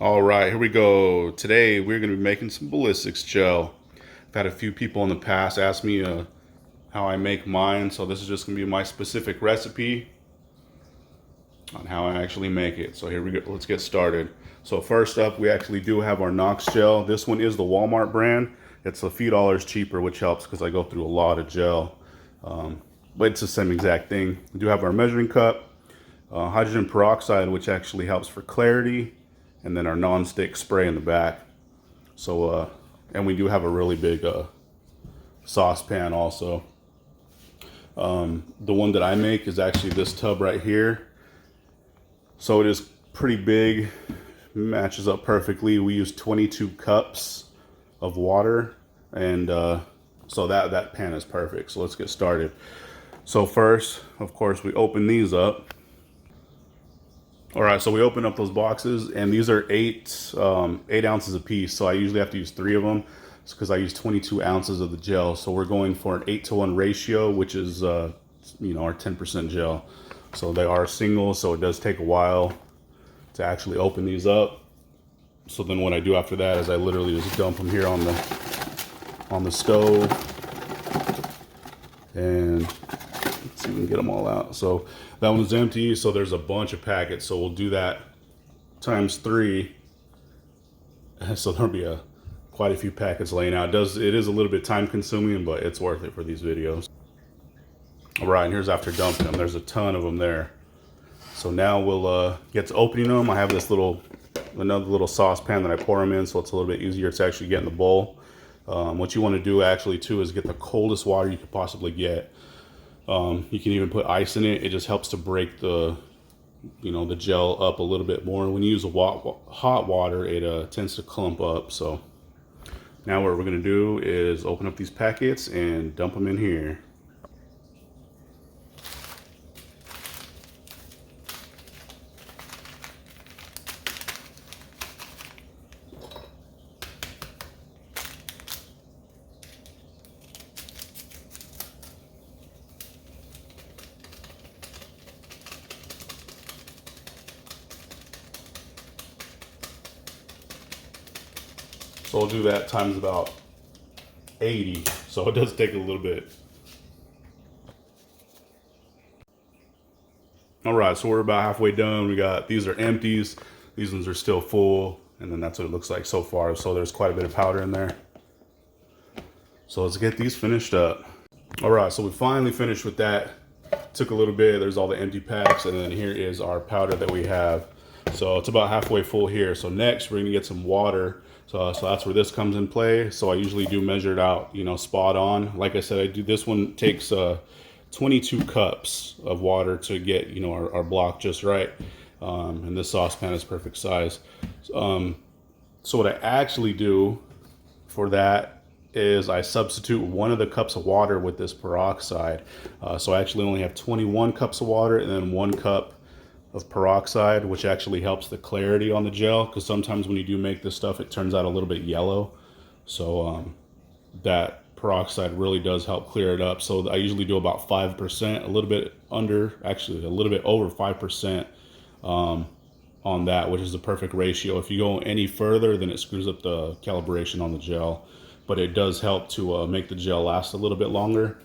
All right, here we go. Today we're going to be making some ballistics gel. I've had a few people in the past ask me how I make mine, so this is just going to be my specific recipe on how I actually make it. So here we go. Let's get started. So first up, we actually do have our Knox gel. This one is the Walmart brand. It's a few dollars cheaper, which helps because I go through a lot of gel. But it's the same exact thing. We do have our measuring cup, hydrogen peroxide, which actually helps for clarity, and then our non-stick spray in the back. So, and we do have a really big saucepan also. The one that I make is actually this tub right here. So it is pretty big, matches up perfectly. We use 22 cups of water, and so that pan is perfect. So let's get started. So first, of course, we open these up. All right, so we open up those boxes, and these are 8 ounces a piece. So I usually have to use 3 of them because I use 22 ounces of the gel. So we're going for an 8-to-1 ratio, which is our 10% gel. So they are single, so it does take a while to actually open these up. So then what I do after that is I literally just dump them here on the stove, and let's see if we can get them all out. So that one's empty, so there's a bunch of packets. So we'll do that times 3. So there'll be quite a few packets laying out. It is a little bit time consuming, but it's worth it for these videos. All right, and here's after dumping them. There's a ton of them there. So now we'll get to opening them. I have this another little saucepan that I pour them in, so it's a little bit easier to actually get in the bowl. What you want to do actually too is get the coldest water you could possibly get. You can even put ice in it. It just helps to break the gel up a little bit more. When you use hot water, it tends to clump up. So now what we're going to do is open up these packets and dump them in here. So we'll do that times about 80. So it does take a little bit. All right, so we're about halfway done. These are empties. These ones are still full. And then that's what it looks like so far. So there's quite a bit of powder in there. So let's get these finished up. All right, so we finally finished with that. Took a little bit. There's all the empty packs. And then here is our powder that we have. So it's about halfway full here. So next we're gonna get some water. So that's where this comes in play. So I usually do measure it out, spot on. Like I said, this one takes 22 cups of water to get, our block just right. And this saucepan is perfect size. So what I actually do for that is I substitute one of the cups of water with this peroxide. So I actually only have 21 cups of water and then 1 cup of peroxide, which actually helps the clarity on the gel, because sometimes when you do make this stuff, it turns out a little bit yellow. So that peroxide really does help clear it up. So I usually do about 5%, a little bit under, actually a little bit over 5% on that, which is the perfect ratio. If you go any further, then it screws up the calibration on the gel, but it does help to make the gel last a little bit longer,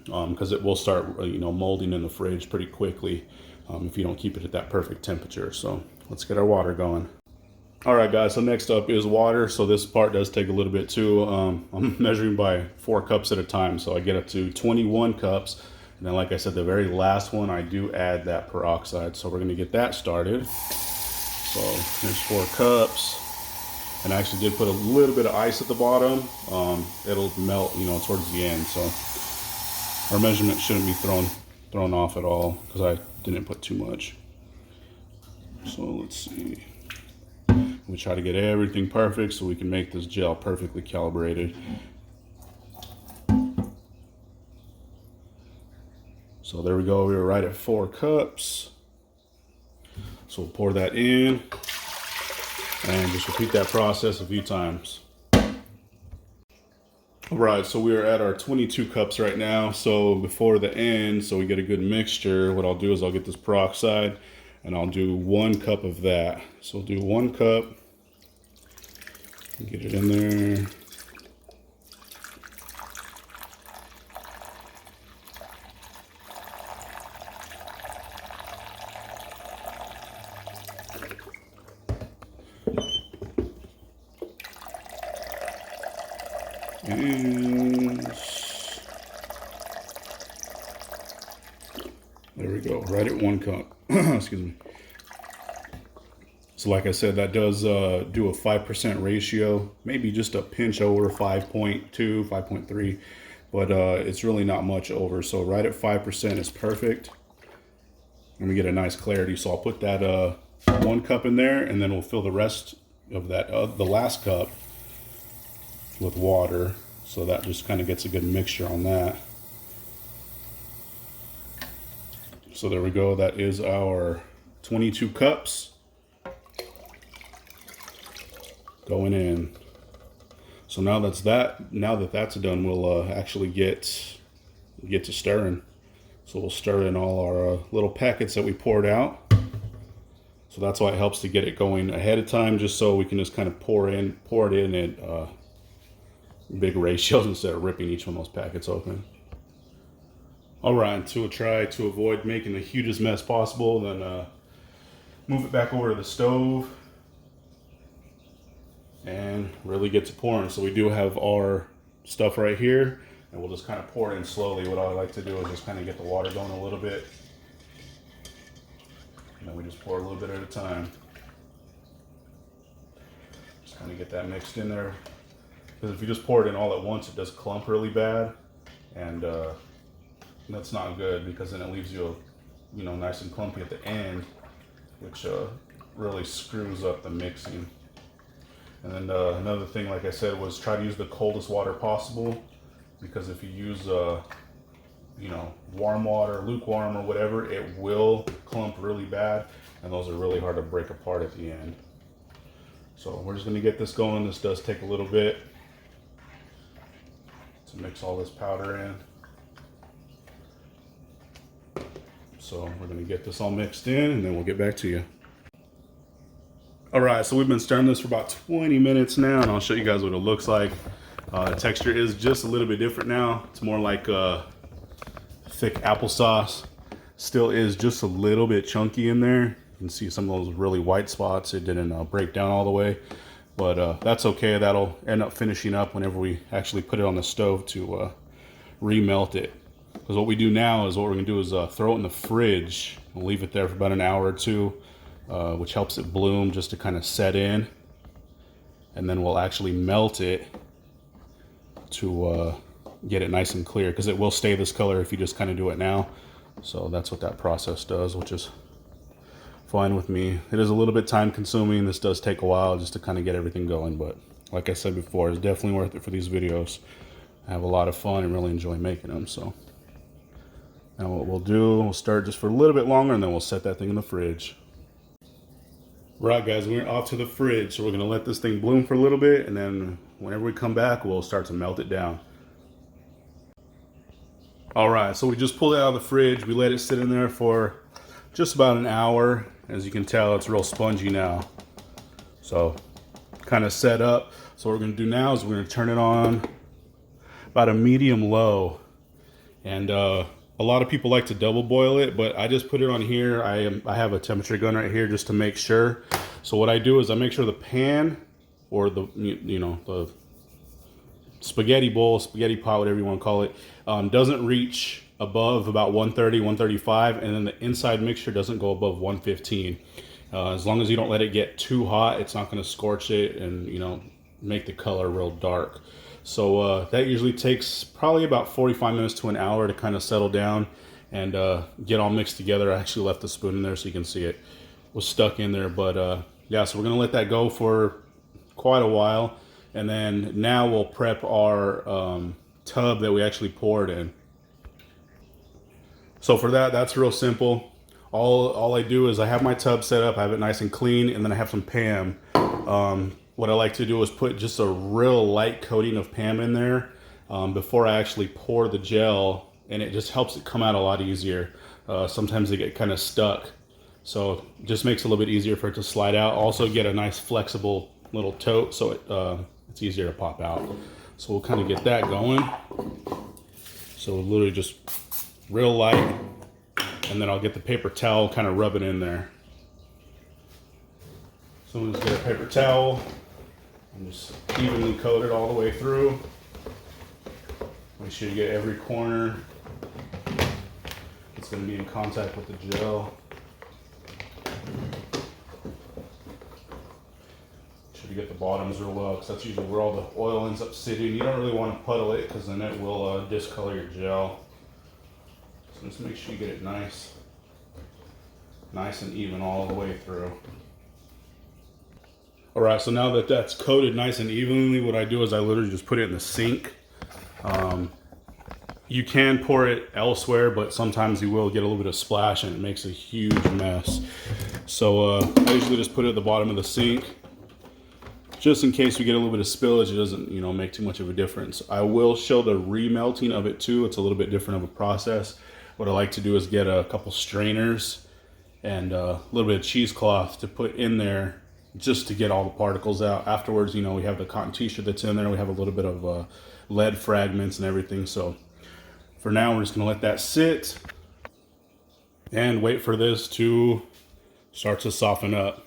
because it will start molding in the fridge pretty quickly if you don't keep it at that perfect temperature. So let's get our water going. All right, guys, so next up is water. So this part does take a little bit too. I'm measuring by 4 cups at a time, so I get up to 21 cups. And then, like I said, the very last one, I do add that peroxide. So we're gonna get that started. So here's 4 cups. And I actually did put a little bit of ice at the bottom. It'll melt, towards the end. So our measurement shouldn't be thrown off at all because I didn't put too much. So let's see. We try to get everything perfect so we can make this gel perfectly calibrated. So there we go. We were right at 4 cups. So we'll pour that in and just repeat that process a few times. All right, so we are at our 22 cups right now. So before the end, so we get a good mixture, what I'll do is I'll get this peroxide and I'll do 1 cup of that. So I'll do 1 cup, get it in there. And there we go, right at 1 cup. Excuse me. So like I said, that does do a 5% ratio, maybe just a pinch over 5.2, 5.3, but it's really not much over. So right at 5% is perfect. And we get a nice clarity. So I'll put that 1 cup in there, and then we'll fill the rest of that, the last cup, with water. So that just kind of gets a good mixture on that. So there we go. That is our 22 cups going in. So now that that's done, we'll actually get to stirring. So we'll stir in all our little packets that we poured out. So that's why it helps to get it going ahead of time, just so we can just kind of pour it in at big ratios instead of ripping each one of those packets open. All right, to try to avoid making the hugest mess possible, then move it back over to the stove and really get to pouring. So we do have our stuff right here, and we'll just kind of pour it in slowly. What I like to do is just kind of get the water going a little bit, and then we just pour a little bit at a time. Just kind of get that mixed in there. Because if you just pour it in all at once, it does clump really bad, and that's not good, because then it leaves you, nice and clumpy at the end, which really screws up the mixing. And then another thing, like I said, was try to use the coldest water possible, because if you use warm water, lukewarm or whatever, it will clump really bad, and those are really hard to break apart at the end. So we're just going to get this going. This does take a little bit to mix all this powder in. So we're going to get this all mixed in, and then we'll get back to you. All right, so we've been stirring this for about 20 minutes now, and I'll show you guys what it looks like. The texture is just a little bit different now. It's more like thick applesauce. Still is just a little bit chunky in there. You can see some of those really white spots. It didn't break down all the way, but that's okay. That'll end up finishing up whenever we actually put it on the stove to remelt it. Because what we do now is, what we're gonna do is throw it in the fridge and leave it there for about an hour or two, which helps it bloom just to kind of set in. And then we'll actually melt it to get it nice and clear, because it will stay this color if you just kind of do it now. So that's what that process does, which is fine with me. It is a little bit time consuming. This does take a while just to kind of get everything going, but like I said before, it's definitely worth it for these videos. I have a lot of fun and really enjoy making them. So now what we'll do, we'll start just for a little bit longer, and then we'll set that thing in the fridge. Right, guys, we're off to the fridge, so we're gonna let this thing bloom for a little bit, and then whenever we come back, we'll start to melt it down. All right, so we just pulled it out of the fridge. We let it sit in there for just about an hour. As you can tell, it's real spongy now. So kind of set up. So what we're gonna do now is we're gonna turn it on about a medium low. And a lot of people like to double boil it, but I just put it on here. I have a temperature gun right here just to make sure. So what I do is I make sure the pan, or the the spaghetti bowl, spaghetti pot, whatever you want to call it, doesn't reach above about 130, 135, and then the inside mixture doesn't go above 115. As long as you don't let it get too hot, it's not going to scorch it and make the color real dark. So that usually takes probably about 45 minutes to an hour to kind of settle down and get all mixed together. I actually left the spoon in there so you can see it was stuck in there. But yeah, so we're gonna let that go for quite a while. And then now we'll prep our tub that we actually poured in. So for that, that's real simple. All I do is I have my tub set up, I have it nice and clean, and then I have some Pam. What I like to do is put just a real light coating of Pam in there before I actually pour the gel, and it just helps it come out a lot easier. Sometimes they get kind of stuck. So just makes it a little bit easier for it to slide out. Also get a nice flexible little tote so it's easier to pop out. So we'll kind of get that going. So we'll literally just real light, and then I'll get the paper towel, kind of rub it in there. So we'll just get a paper towel and just evenly coat it all the way through. Make sure you get every corner. It's going to be in contact with the gel. Should you get the bottoms real low, because that's usually where all the oil ends up sitting. You don't really want to puddle it, because then it will discolor your gel. So just make sure you get it nice and even all the way through. All right, so now that that's coated nice and evenly, what I do is I literally just put it in the sink. You can pour it elsewhere, but sometimes you will get a little bit of splash and it makes a huge mess. So I usually just put it at the bottom of the sink, just in case we get a little bit of spillage. It doesn't, make too much of a difference. I will show the remelting of it too. It's a little bit different of a process. What I like to do is get a couple strainers and a little bit of cheesecloth to put in there just to get all the particles out. Afterwards, we have the cotton t-shirt that's in there. We have a little bit of lead fragments and everything. So for now, we're just gonna let that sit and wait for this to start to soften up,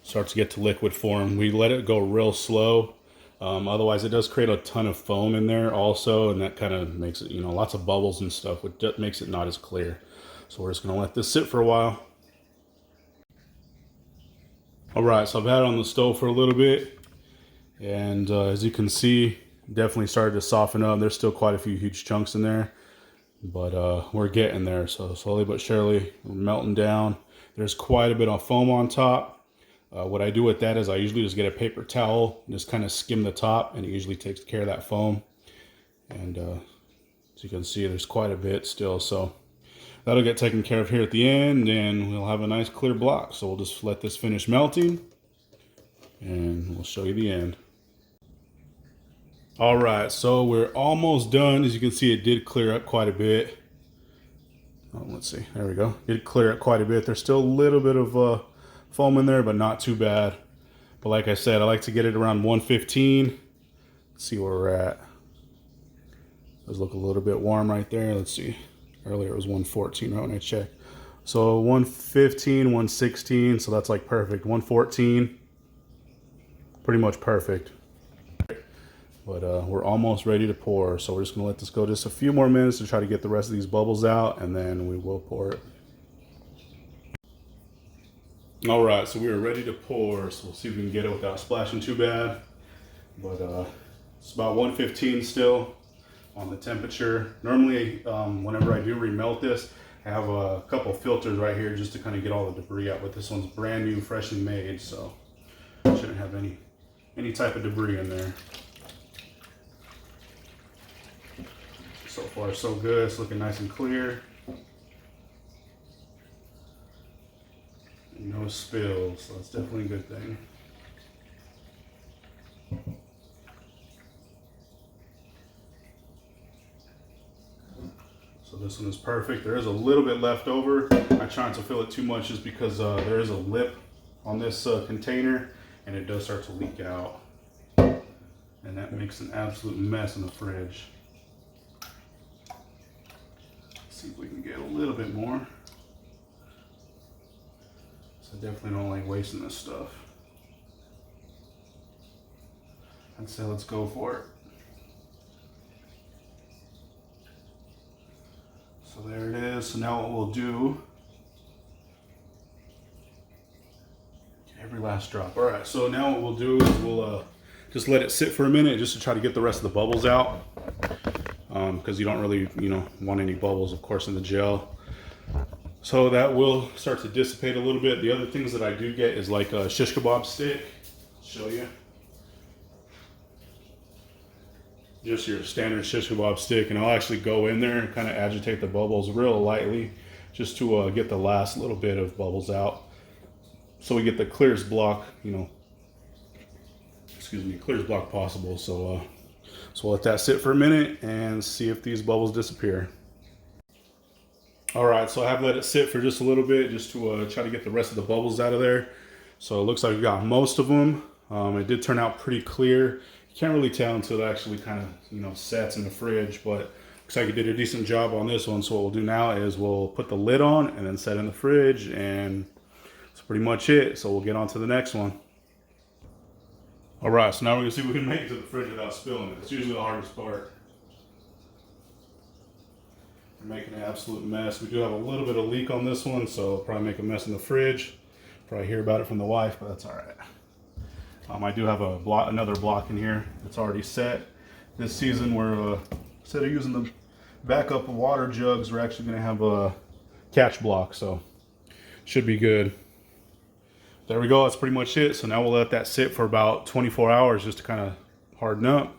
start to get to liquid form. We let it go real slow. Otherwise, it does create a ton of foam in there also, and that kind of makes it, lots of bubbles and stuff, which makes it not as clear. So we're just gonna let this sit for a while. All right, so I've had it on the stove for a little bit, and as you can see, definitely started to soften up. There's still quite a few huge chunks in there, but we're getting there. So slowly but surely, we're melting down. There's quite a bit of foam on top. What I do with that is I usually just get a paper towel and just kind of skim the top, and it usually takes care of that foam. And as you can see, there's quite a bit still. So that'll get taken care of here at the end, and we'll have a nice clear block. So we'll just let this finish melting, and we'll show you the end. All right, so we're almost done. As you can see, it did clear up quite a bit. Oh, let's see, there we go. It did clear up quite a bit. There's still a little bit of foam in there, but not too bad. But like I said, I like to get it around 115. Let's see where we're at. It does look a little bit warm right there. Let's see. Earlier it was 114 right when I checked. So 115, 116, so that's like perfect. 114, pretty much perfect. But we're almost ready to pour, so we're just gonna let this go just a few more minutes to try to get the rest of these bubbles out, and then we will pour it. All right, so we are ready to pour, so we'll see if we can get it without splashing too bad. But it's about 115 still on the temperature. Normally, whenever I do remelt this, I have a couple filters right here just to kind of get all the debris out, but this one's brand new, freshly made, so it shouldn't have any type of debris in there. So far, so good. It's looking nice and clear. No spills, so that's definitely a good thing. So this one is perfect. There is a little bit left over. I try not to fill it too much just because there is a lip on this container, and it does start to leak out. And that makes an absolute mess in the fridge. See if we can get a little bit more. So I definitely don't like wasting this stuff. I'd say let's go for it. So there it is. So now what we'll do, every last drop. All right, so now what we'll do is we'll just let it sit for a minute just to try to get the rest of the bubbles out. Because you don't really, want any bubbles, of course, in the gel. So that will start to dissipate a little bit. The other things that I do get is like a shish kebab stick. I'll show you. Just your standard shish kebab stick, and I'll actually go in there and kind of agitate the bubbles real lightly just to get the last little bit of bubbles out. So we get the clearest block, clearest block possible. So we'll let that sit for a minute and see if these bubbles disappear. All right, so I have let it sit for just a little bit just to try to get the rest of the bubbles out of there. So it looks like we got most of them. It did turn out pretty clear. You can't really tell until it actually kind of, sets in the fridge, but looks like you did a decent job on this one. So what we'll do now is we'll put the lid on and then set in the fridge, and that's pretty much it. So we'll get on to the next one. All right, so now we're gonna see if we can make it to the fridge without spilling it. It's usually the hardest part. We're making an absolute mess. We do have a little bit of leak on this one, so probably make a mess in the fridge. Probably hear about it from the wife, but that's all right. I do have another block in here that's already set. This season, we're instead of using the backup water jugs, we're actually going to have a catch block, so should be good. There we go. That's pretty much it. So now we'll let that sit for about 24 hours just to kind of harden up.